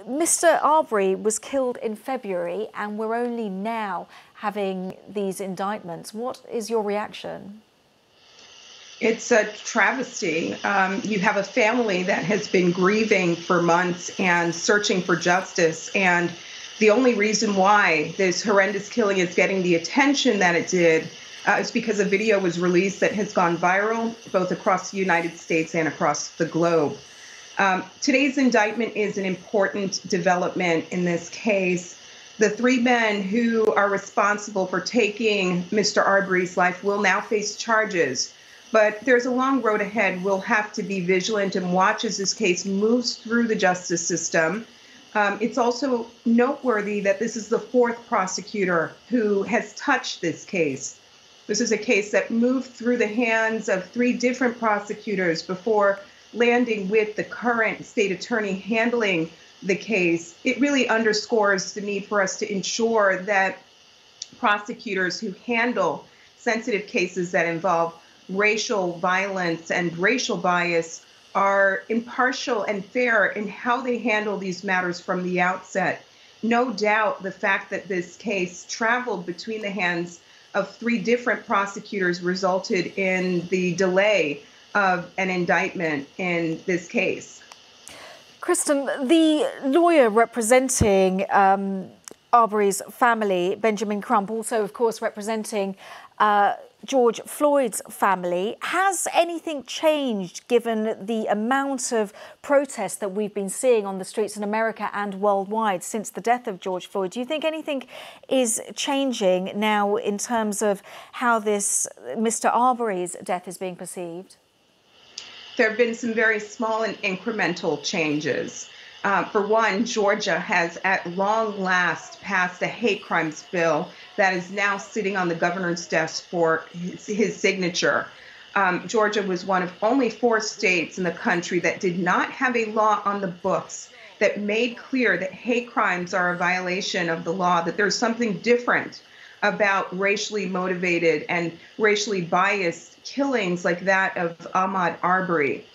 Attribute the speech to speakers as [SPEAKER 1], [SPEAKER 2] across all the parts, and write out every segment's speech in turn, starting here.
[SPEAKER 1] Mr. Arbery was killed in February and we're only now having these indictments. What is your reaction?
[SPEAKER 2] It's a travesty. You have a family that has been grieving for months and searching for justice. And the only reason why this horrendous killing is getting the attention that it did is because a video was released that has gone viral both across the United States and across the globe. Today's indictment is an important development in this case. The three men who are responsible for taking Mr. Arbery's life will now face charges. But there's a long road ahead. We'll have to be vigilant and watch as this case moves through the justice system. It's also noteworthy that this is the fourth prosecutor who has touched this case. This is a case that moved through the hands of three different prosecutors before landing with the current state attorney handling the case. It really underscores the need for us to ensure that prosecutors who handle sensitive cases that involve racial violence and racial bias are impartial and fair in how they handle these matters from the outset. No doubt the fact that this case traveled between the hands of three different prosecutors resulted in the delay of an indictment in this case.
[SPEAKER 1] Kristen, the lawyer representing Arbery's family, Benjamin Crump, also, of course, representing George Floyd's family. Has anything changed given the amount of protests that we've been seeing on the streets in America and worldwide since the death of George Floyd? Do you think anything is changing now in terms of how this Mr. Arbery's death is being perceived?
[SPEAKER 2] There have been some very small and incremental changes. For one, Georgia has at long last passed a hate crimes bill that is now sitting on the governor's desk for his signature. Georgia was one of only 4 states in the country that did not have a law on the books that made clear that hate crimes are a violation of the law, that there's something different about racially motivated and racially biased killings like that of Ahmaud Arbery.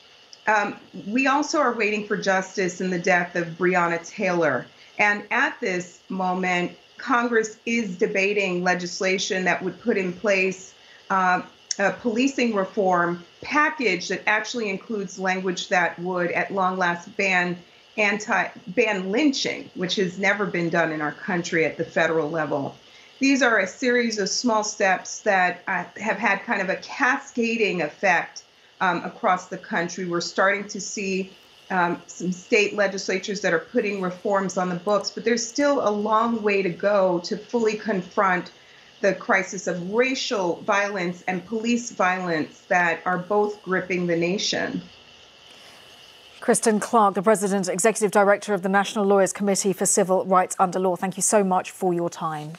[SPEAKER 2] We also are waiting for justice in the death of Breonna Taylor. And at this moment, Congress is debating legislation that would put in place a policing reform package that actually includes language that would, at long last, ban lynching, which has never been done in our country at the federal level. These are a series of small steps that have had kind of a cascading effect across the country. We're starting to see some state legislatures that are putting reforms on the books, but there's still a long way to go to fully confront the crisis of racial violence and police violence that are both gripping the nation.
[SPEAKER 1] Kristen Clarke, the President, Executive Director of the National Lawyers Committee for Civil Rights Under Law. Thank you so much for your time.